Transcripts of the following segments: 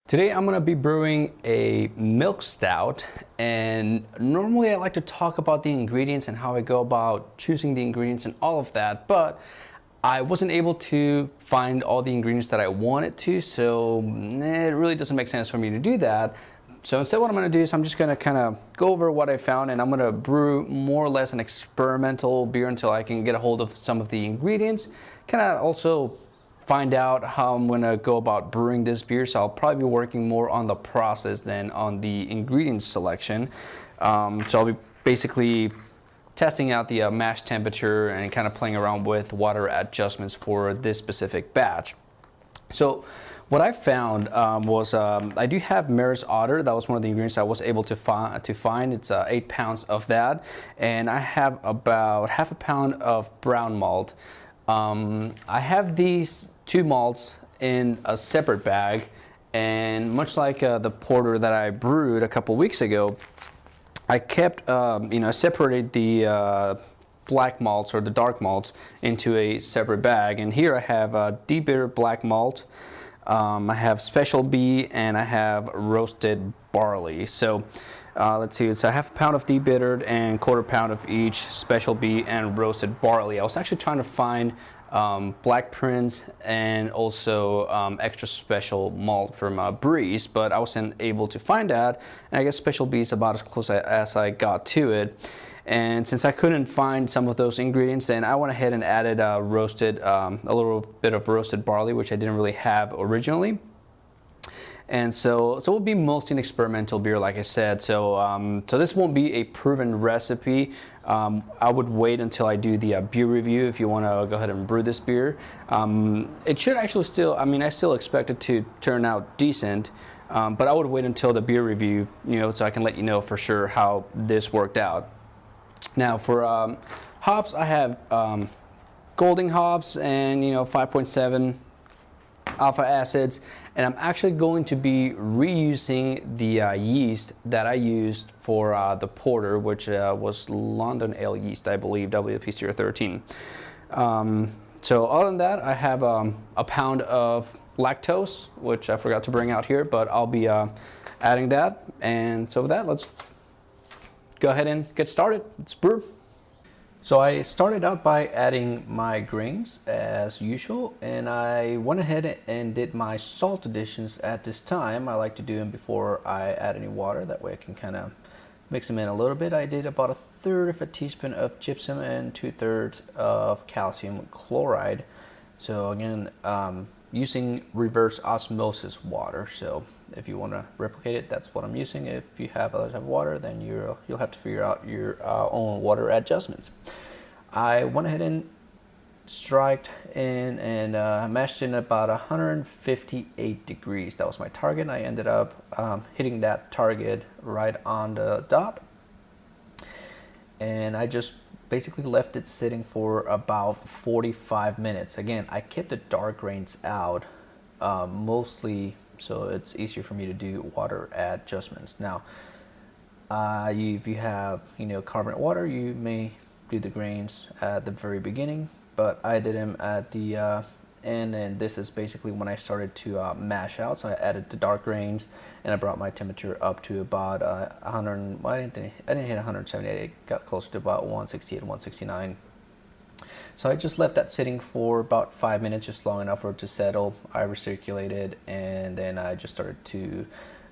Today I'm going to be brewing a milk stout, and normally I like to talk about the ingredients and how I go about choosing the ingredients and all of that, but I wasn't able to find all the ingredients that I wanted to, so it really doesn't make sense for me to do that. So instead what I'm going to do is I'm just going to kind of go over what I found, and I'm going to brew more or less an experimental beer until I can get a hold of some of the ingredients. Kind of also find out how I'm gonna go about brewing this beer, so I'll probably be working more on the process than on the ingredients selection. So I'll be basically testing out the mash temperature and kind of playing around with water adjustments for this specific batch. So what I found was I do have Mare's Otter. That was one of the ingredients I was able to find. It's 8 pounds of that, and I have about half a pound of brown malt. I have these two malts in a separate bag, and much like the porter that I brewed a couple weeks ago, I kept, separated the black malts or the dark malts into a separate bag. And here I have deep bitter black malt, I have Special B, and I have Roasted Barley. So let's see, it's a half a pound of deep bittered and quarter pound of each Special B and Roasted Barley. I was actually trying to find Black Prince and also extra special malt from Breeze, but I wasn't able to find that, and I guess Special B is about as close as I got to it. And since I couldn't find some of those ingredients, then I went ahead and added a little bit of roasted barley, which I didn't really have originally. And so it will be mostly an experimental beer, like I said. So this won't be a proven recipe. I would wait until I do the beer review if you want to go ahead and brew this beer. It should actually still, I still expect it to turn out decent, but I would wait until the beer review, so I can let you know for sure how this worked out. Now for hops, I have Golding hops and 5.7 alpha acids, and I'm actually going to be reusing the yeast that I used for the porter, which was London Ale yeast, I believe, WP 13. So other than that, I have a pound of lactose, which I forgot to bring out here, but I'll be adding that. And so with that, let's go ahead and get started. Let's brew. So I started out by adding my grains as usual, and I went ahead and did my salt additions at this time. I like to do them before I add any water, that way I can kind of mix them in a little bit. I did about 1/3 of a teaspoon of gypsum and 2/3 of calcium chloride. So again, using reverse osmosis water. So if you want to replicate it, that's what I'm using. If you have others have water, then you'll have to figure out your own water adjustments. I went ahead and striked in and mashed in about 158 degrees. That was my target. I ended up hitting that target right on the dot, and I just basically left it sitting for about 45 minutes. Again, I kept the dark grains out mostly so it's easier for me to do water adjustments. Now, if you have carbonate water, you may do the grains at the very beginning, but I did them at the end, and this is basically when I started to mash out. So I added the dark grains, and I brought my temperature up to about 100. Well, I didn't hit 178. It got closer to about 168, 169. So I just left that sitting for about 5 minutes, just long enough for it to settle. I recirculated, and then I just started to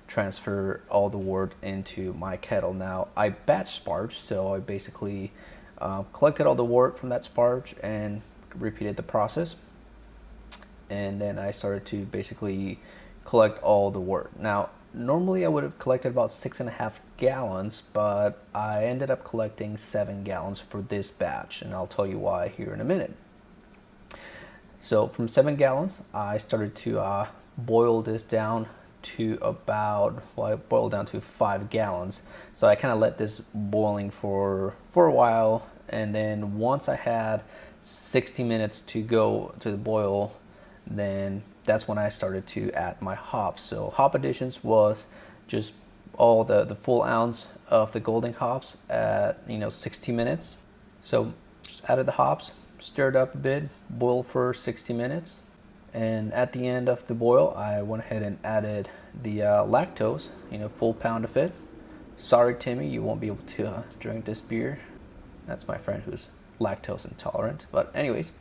transfer all the wort into my kettle. Now I batch sparge, so I basically collected all the wort from that sparge and repeated the process. And then I started to basically collect all the wort. Now, normally I would have collected about 6.5 gallons, but I ended up collecting 7 gallons for this batch, and I'll tell you why here in a minute. So from 7 gallons, I started to boil this down to about, I boiled down to 5 gallons. So I kind of let this boiling for a while, and then once I had 60 minutes to go to the boil, then that's when I started to add my hops. So hop additions was just all the full ounce of the Golding hops at 60 minutes. So just added the hops, stirred up a bit, boiled for 60 minutes, And at the end of the boil, I went ahead and added the lactose, full pound of it. Sorry, Timmy, you won't be able to drink this beer. That's my friend who's lactose intolerant. But anyways,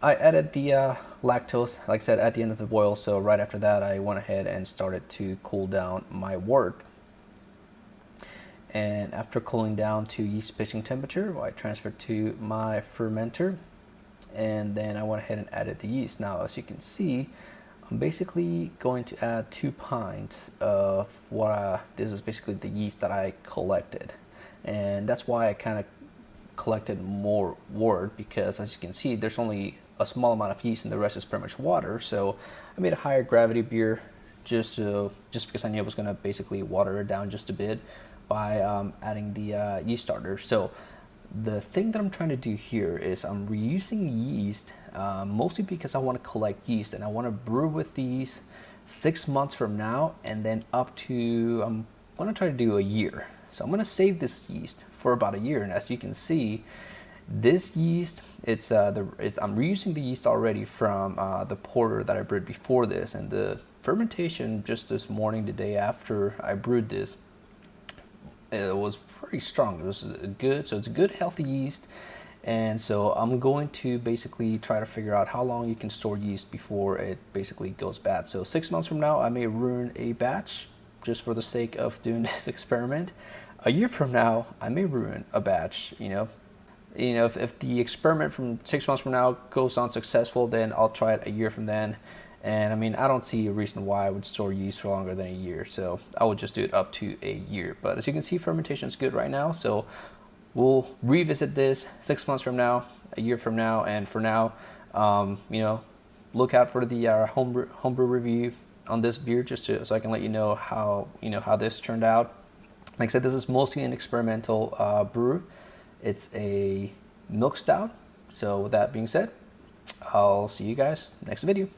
I added the lactose, like I said, at the end of the boil. So right after that, I went ahead and started to cool down my wort. And after cooling down to yeast pitching temperature, I transferred to my fermenter. And then I went ahead and added the yeast. Now, as you can see, I'm basically going to add 2 pints of this is basically the yeast that I collected. And that's why I kind of collected more wort, because as you can see, there's only a small amount of yeast and the rest is pretty much water. So I made a higher gravity beer just because I knew I was going to basically water it down just a bit by adding the yeast starter. So the thing that I'm trying to do here is I'm reusing yeast mostly because I want to collect yeast and I want to brew with these 6 months from now, and then up to I'm going to try to do a year. So I'm going to save this yeast for about a year. And as you can see, this yeast, I'm reusing the yeast already from the porter that I brewed before this, and the fermentation just this morning, the day after I brewed this, it was pretty strong. It was good, so it's a good healthy yeast. And so I'm going to basically try to figure out how long you can store yeast before it basically goes bad. So 6 months from now, I may ruin a batch just for the sake of doing this experiment. A year from now, I may ruin a batch. If the experiment from 6 months from now goes on successful, then I'll try it a year from then. And I mean, I don't see a reason why I would store yeast for longer than a year. So I would just do it up to a year. But as you can see, fermentation is good right now. So we'll revisit this 6 months from now, a year from now. And for now, look out for the homebrew review on this beer, just so I can let you know how this turned out. Like I said, this is mostly an experimental brew. It's a milk stout. So with that being said, I'll see you guys next video.